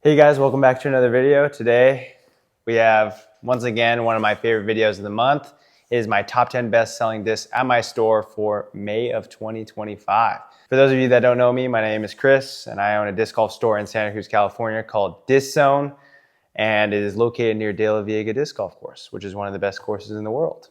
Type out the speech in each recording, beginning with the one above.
Hey guys, welcome back to another video. Today we have, once again, one of my favorite videos of the month. It is my top 10 best-selling discs at my store for May of 2025. For those of you that don't know me, my name is Chris, and I own a disc golf store in Santa Cruz, California called Disc Zone, and it is located near De La Viega Disc Golf Course, which is one of the best courses in the world.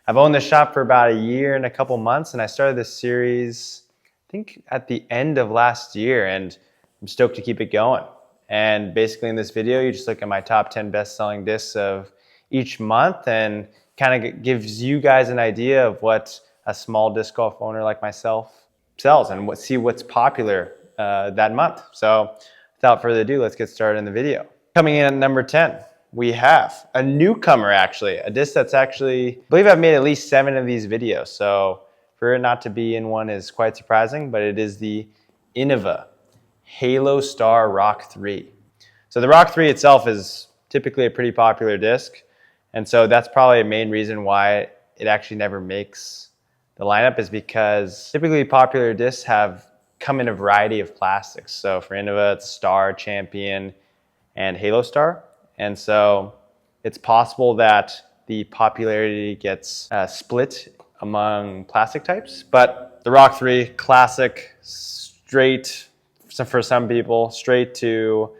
I've owned this shop for about a year and a couple months, and I started this series, I think, at the end of last year, and I'm stoked to keep it going. And basically in this video, you just look at my top 10 best-selling discs of each month and kind of gives you guys an idea of what a small disc golf owner like myself sells and see what's popular that month. So without further ado, let's get started in the video. Coming in at number 10, we have a newcomer actually, a disc that's actually, I believe I've made at least 7 of these videos. So for it not to be in one is quite surprising, but it is the Innova Halo Star Rock 3. So the Rock 3 itself is typically a pretty popular disc, and so that's probably a main reason why it actually never makes the lineup, is because typically popular discs come in a variety of plastics. So for Innova, it's Star, Champion, and Halo Star, and so it's possible that the popularity gets split among plastic types. But the Rock 3, classic, straight, for some people, straight to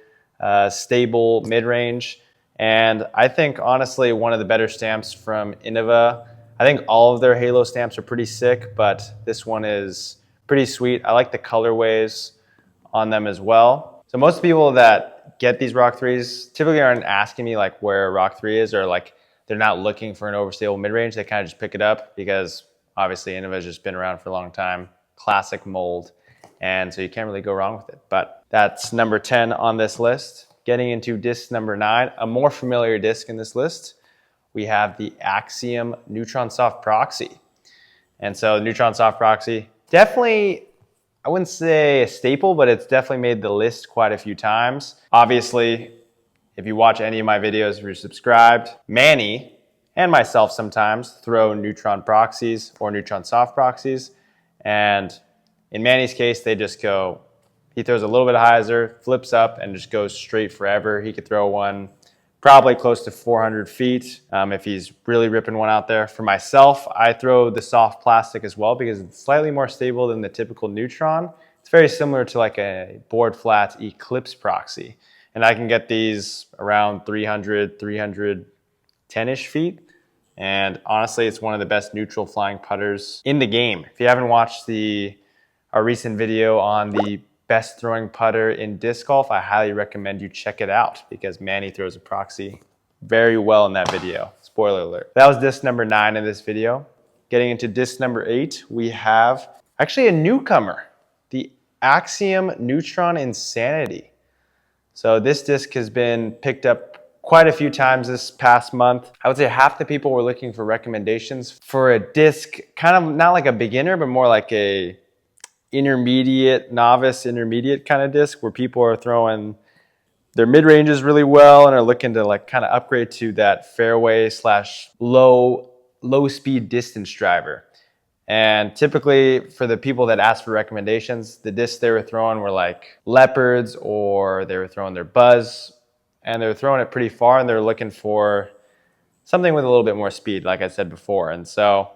stable mid-range. And I think, honestly, one of the better stamps from Innova. I think all of their Halo stamps are pretty sick, but this one is pretty sweet. I like the colorways on them as well. So most people that get these Rock 3s typically aren't asking me like where Rock 3 is, or like they're not looking for an overstable mid-range. They kind of just pick it up because obviously Innova has just been around for a long time. Classic mold. And so you can't really go wrong with it. But that's number 10 on this list. Getting into disc number 9, a more familiar disc in this list, we have the Axiom Neutron Soft Proxy. And so Neutron Soft Proxy, definitely, I wouldn't say a staple, but it's definitely made the list quite a few times. Obviously, if you watch any of my videos, if you're subscribed, Manny and myself sometimes throw Neutron Proxies or Neutron Soft Proxies. And in Manny's case, they just go, he throws a little bit of hyzer, flips up, and just goes straight forever. He could throw one probably close to 400 feet if he's really ripping one out there. For myself, I throw the soft plastic as well because it's slightly more stable than the typical Neutron. It's very similar to like a board flat Eclipse Proxy. And I can get these around 300, 310-ish feet. And honestly, it's one of the best neutral flying putters in the game. If you haven't watched our recent video on the best throwing putter in disc golf, I highly recommend you check it out because Manny throws a Proxy very well in that video. Spoiler alert. That was disc number 9 in this video. Getting into disc number 8, we have actually a newcomer, the Axiom Neutron Insanity. So this disc has been picked up quite a few times this past month. I would say half the people were looking for recommendations for a disc, kind of not like a beginner, but more like a novice intermediate kind of disc where people are throwing their mid-ranges really well and are looking to like kind of upgrade to that fairway / low speed distance driver. And typically for the people that asked for recommendations, the discs they were throwing were like Leopards, or they were throwing their Buzz, and they were throwing it pretty far, and they're looking for something with a little bit more speed, like I said before. And so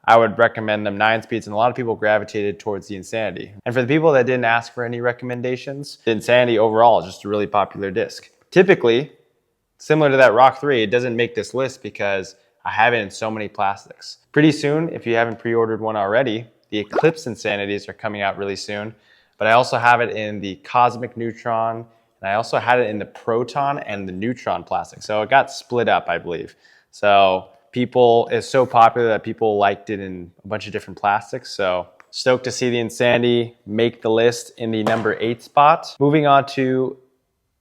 I would recommend them 9 speeds, and a lot of people gravitated towards the Insanity. And for the people that didn't ask for any recommendations, the Insanity overall is just a really popular disc. Typically, similar to that Rock 3, it doesn't make this list because I have it in so many plastics. Pretty soon, if you haven't pre-ordered one already, the Eclipse Insanities are coming out really soon. But I also have it in the Cosmic Neutron, and I also had it in the Proton and the Neutron plastic. So it got split up, I believe. So it's so popular that people liked it in a bunch of different plastics. So stoked to see the Insanity make the list in the number 8 spot. Moving on to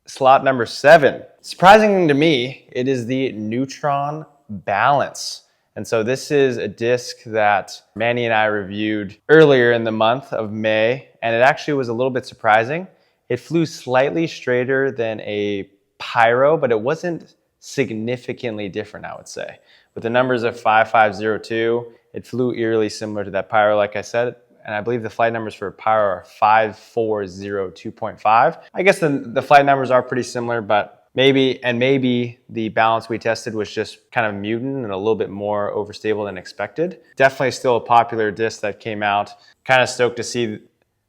slot number 7. Surprising to me, it is the Neutron Balance. And so this is a disc that Manny and I reviewed earlier in the month of May, and it actually was a little bit surprising. It flew slightly straighter than a Pyro, but it wasn't significantly different, I would say. With the numbers of 5502, it flew eerily similar to that Pyro, like I said. and I believe the flight numbers for Pyro are 5402.5. I guess the flight numbers are pretty similar, but maybe the balance we tested was just kind of mutant and a little bit more overstable than expected. Definitely still a popular disc that came out. Kind of stoked to see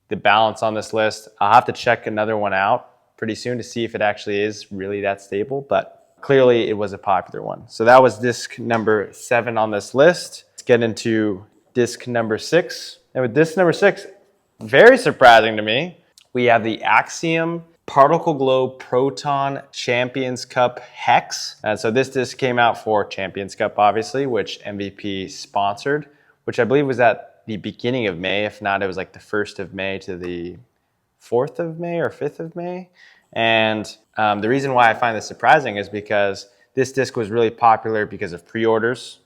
the balance on this list. I'll have to check another one out pretty soon to see if it actually is really that stable, but clearly it was a popular one. So that was disc number 7 on this list. Let's get into disc number 6. And with disc number 6, very surprising to me, we have the Axiom Particle Glow Proton Champions Cup Hex. And so this disc came out for Champions Cup, obviously, which MVP sponsored, which I believe was at the beginning of May. If not, it was like the 1st of May to the 4th of May or 5th of May. And the reason why I find this surprising is because this disc was really popular because of pre-orders.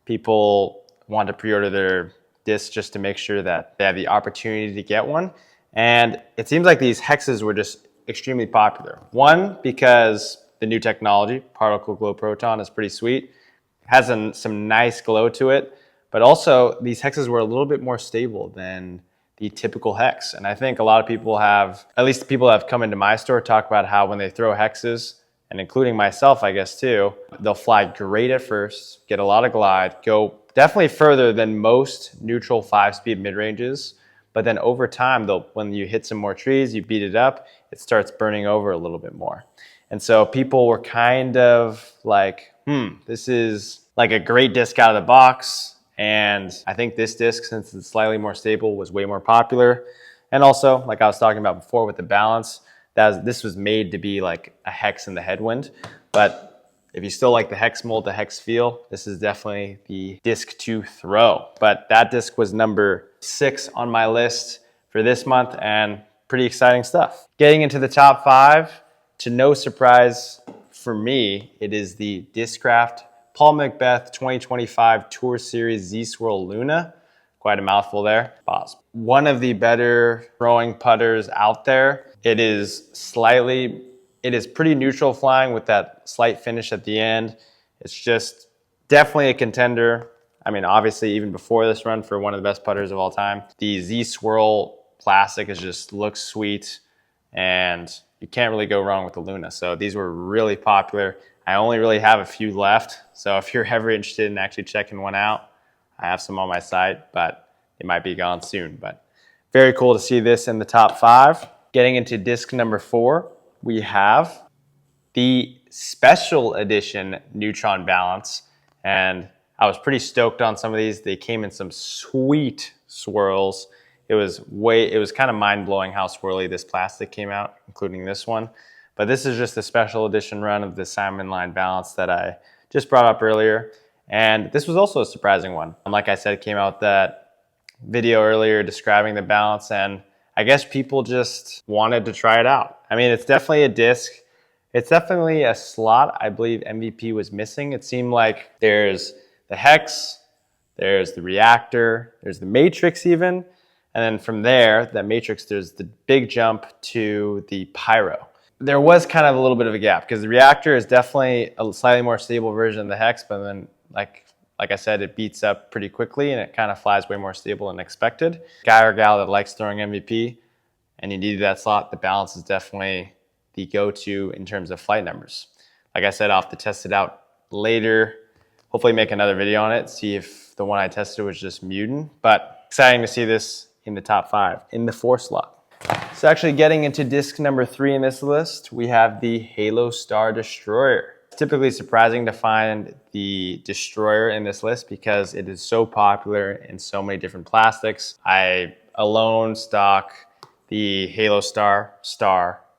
People want to pre-order their discs just to make sure that they have the opportunity to get one. And it seems like these hexes were just extremely popular. One, because the new technology, Particle Glow Proton, is pretty sweet. Has some nice glow to it, but also these hexes were a little bit more stable than the typical hex. And I think a lot of people have, at least the people that have come into my store, talk about how when they throw hexes, and including myself, I guess too, they'll fly great at first, get a lot of glide, go definitely further than most neutral 5-speed mid-ranges. But then over time, when you hit some more trees, you beat it up, it starts burning over a little bit more. And so people were kind of like, this is like a great disc out of the box. And I think this disc, since it's slightly more stable, was way more popular. And also, like I was talking about before with the balance, this was made to be like a hex in the headwind. But if you still like the hex mold, the hex feel, this is definitely the disc to throw. But that disc was number 6 on my list for this month, and pretty exciting stuff. Getting into the top 5, to no surprise for me, it is the Discraft Paul Macbeth 2025 Tour Series Z-Swirl Luna. Quite a mouthful there. Pause. One of the better throwing putters out there. It is pretty neutral flying with that slight finish at the end. It's just definitely a contender. I mean, obviously, even before this run, for one of the best putters of all time. The Z-Swirl plastic just looks sweet, and you can't really go wrong with the Luna. So these were really popular. I only really have a few left. So if you're ever interested in actually checking one out, I have some on my site, but it might be gone soon. But very cool to see this in the top 5. Getting into disc number 4, we have the special edition Neutron balance. And I was pretty stoked on some of these. They came in some sweet swirls. It was kind of mind-blowing how swirly this plastic came out, including this one. But this is just a special edition run of the Simon line balance that I just brought up earlier. And this was also a surprising one. And like I said, it came out that video earlier describing the balance, and I guess people just wanted to try it out. I mean, it's definitely a disc. It's definitely a slot I believe MVP was missing. It seemed like there's the Hex, there's the Reactor, there's the Matrix even. And then from there, that Matrix, there's the big jump to the Pyro. There was kind of a little bit of a gap because the Reactor is definitely a slightly more stable version of the Hex, but then like I said, it beats up pretty quickly and it kind of flies way more stable than expected. Guy or gal that likes throwing MVP and you need that slot, the balance is definitely the go-to in terms of flight numbers. Like I said, I'll have to test it out later. Hopefully make another video on it, see if the one I tested was just mutant, but exciting to see this in the top 5, in the 4 slot. So actually getting into disc number 3 in this list, we have the Halo Star Destroyer. It's typically surprising to find the Destroyer in this list because it is so popular in so many different plastics. I alone stock the Halo Star,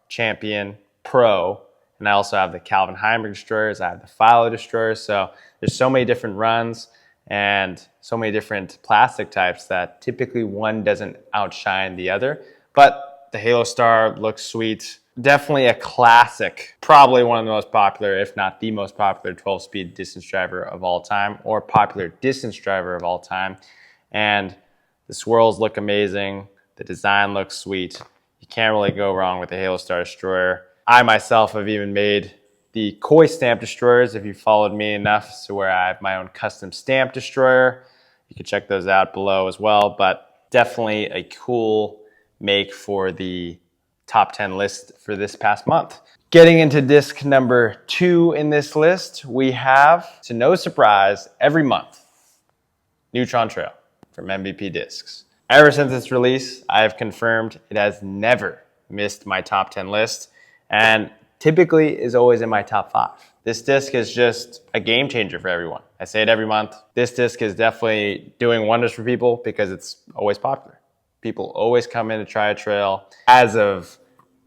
Champion, Pro, and I also have the Calvin Heimberg Destroyers, I have the Philo Destroyers, so there's so many different runs and so many different plastic types that typically one doesn't outshine the other. But the Halo Star looks sweet. Definitely a classic, probably one of the most popular, if not the most popular 12-speed distance driver of all time, or popular distance driver of all time. And the swirls look amazing. The design looks sweet. You can't really go wrong with the Halo Star Destroyer. I myself have even made the Koi stamp destroyers, if you followed me enough, to where I have my own custom stamp destroyer. You can check those out below as well. But definitely a cool make for the top 10 list for this past month. Getting into disc number 2 in this list, we have, to no surprise, every month, Neutron Trail from MVP Discs. Ever since its release, I have confirmed it has never missed my top 10 list, and typically is always in my top 5. This disc is just a game changer for everyone. I say it every month. This disc is definitely doing wonders for people because it's always popular. People always come in to try a trail. As of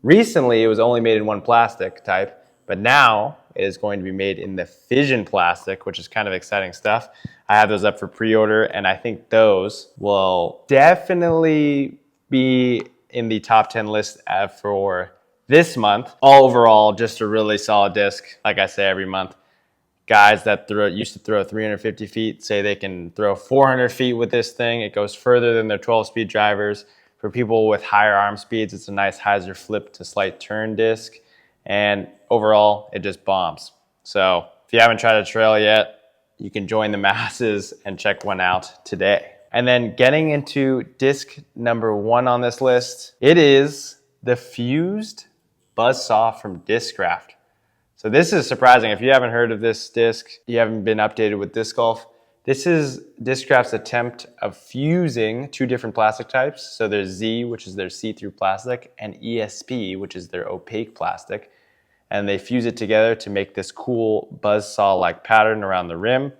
recently, it was only made in one plastic type, but now it is going to be made in the fission plastic, which is kind of exciting stuff. I have those up for pre-order, and I think those will definitely be in the top 10 list for this month. All overall, just a really solid disc. Like I say every month, guys that used to throw 350 feet say they can throw 400 feet with this thing. It goes further than their 12-speed drivers. For people with higher arm speeds, it's a nice hyzer flip to slight turn disc. And overall, it just bombs. So if you haven't tried a trail yet, you can join the masses and check one out today. And then getting into disc number 1 on this list, it is the fused buzzsaw from Discraft. So this is surprising. If you haven't heard of this disc, you haven't been updated with disc golf. This is Discraft's attempt of fusing 2 different plastic types. So there's Z, which is their see-through plastic, and ESP, which is their opaque plastic. And they fuse it together to make this cool buzzsaw-like pattern around the rim.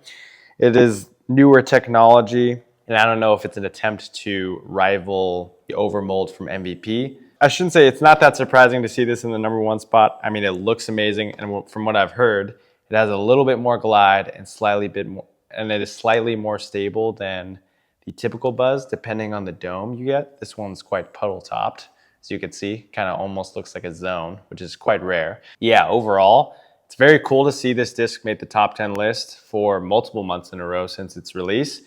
It is newer technology, and I don't know if it's an attempt to rival the overmold from MVP. I shouldn't say it's not that surprising to see this in the number 1 spot. I mean, it looks amazing, and from what I've heard, it has a little bit more glide and it is slightly more stable than the typical buzz, depending on the dome you get. This one's quite puddle topped, as you can see, kind of almost looks like a zone, which is quite rare. Yeah, overall, it's very cool to see this disc make the top 10 list for multiple months in a row since its release,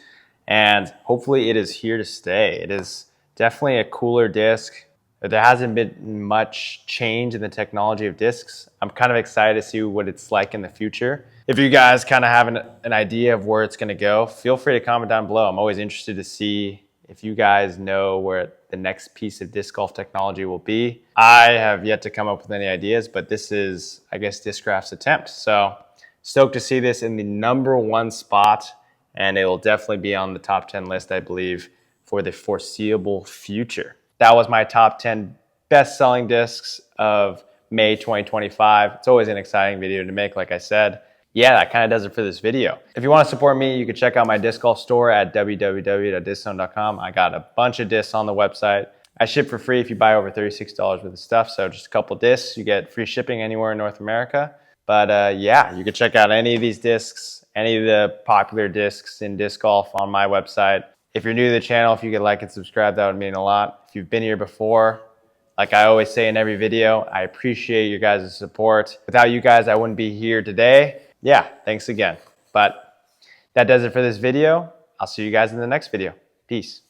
and hopefully it is here to stay. It is definitely a cooler disc. There hasn't been much change in the technology of discs. I'm kind of excited to see what it's like in the future. If you guys kind of have an idea of where it's going to go, feel free to comment down below. I'm always interested to see if you guys know where the next piece of disc golf technology will be. I have yet to come up with any ideas, but this is, I guess, Discraft's attempt. So stoked to see this in the number 1 spot, and it will definitely be on the top 10 list, I believe, for the foreseeable future. That was my top 10 best-selling discs of May 2025. It's always an exciting video to make, like I said. Yeah, that kind of does it for this video. If you want to support me, you can check out my disc golf store at www.disczone.com. I got a bunch of discs on the website. I ship for free if you buy over $36 worth of stuff. So just a couple discs, you get free shipping anywhere in North America. But yeah, you can check out any of these discs, any of the popular discs in disc golf on my website. If you're new to the channel, if you could like and subscribe, that would mean a lot. If you've been here before, like I always say in every video, I appreciate your guys' support. Without you guys, I wouldn't be here today. Yeah, thanks again. But that does it for this video. I'll see you guys in the next video. Peace.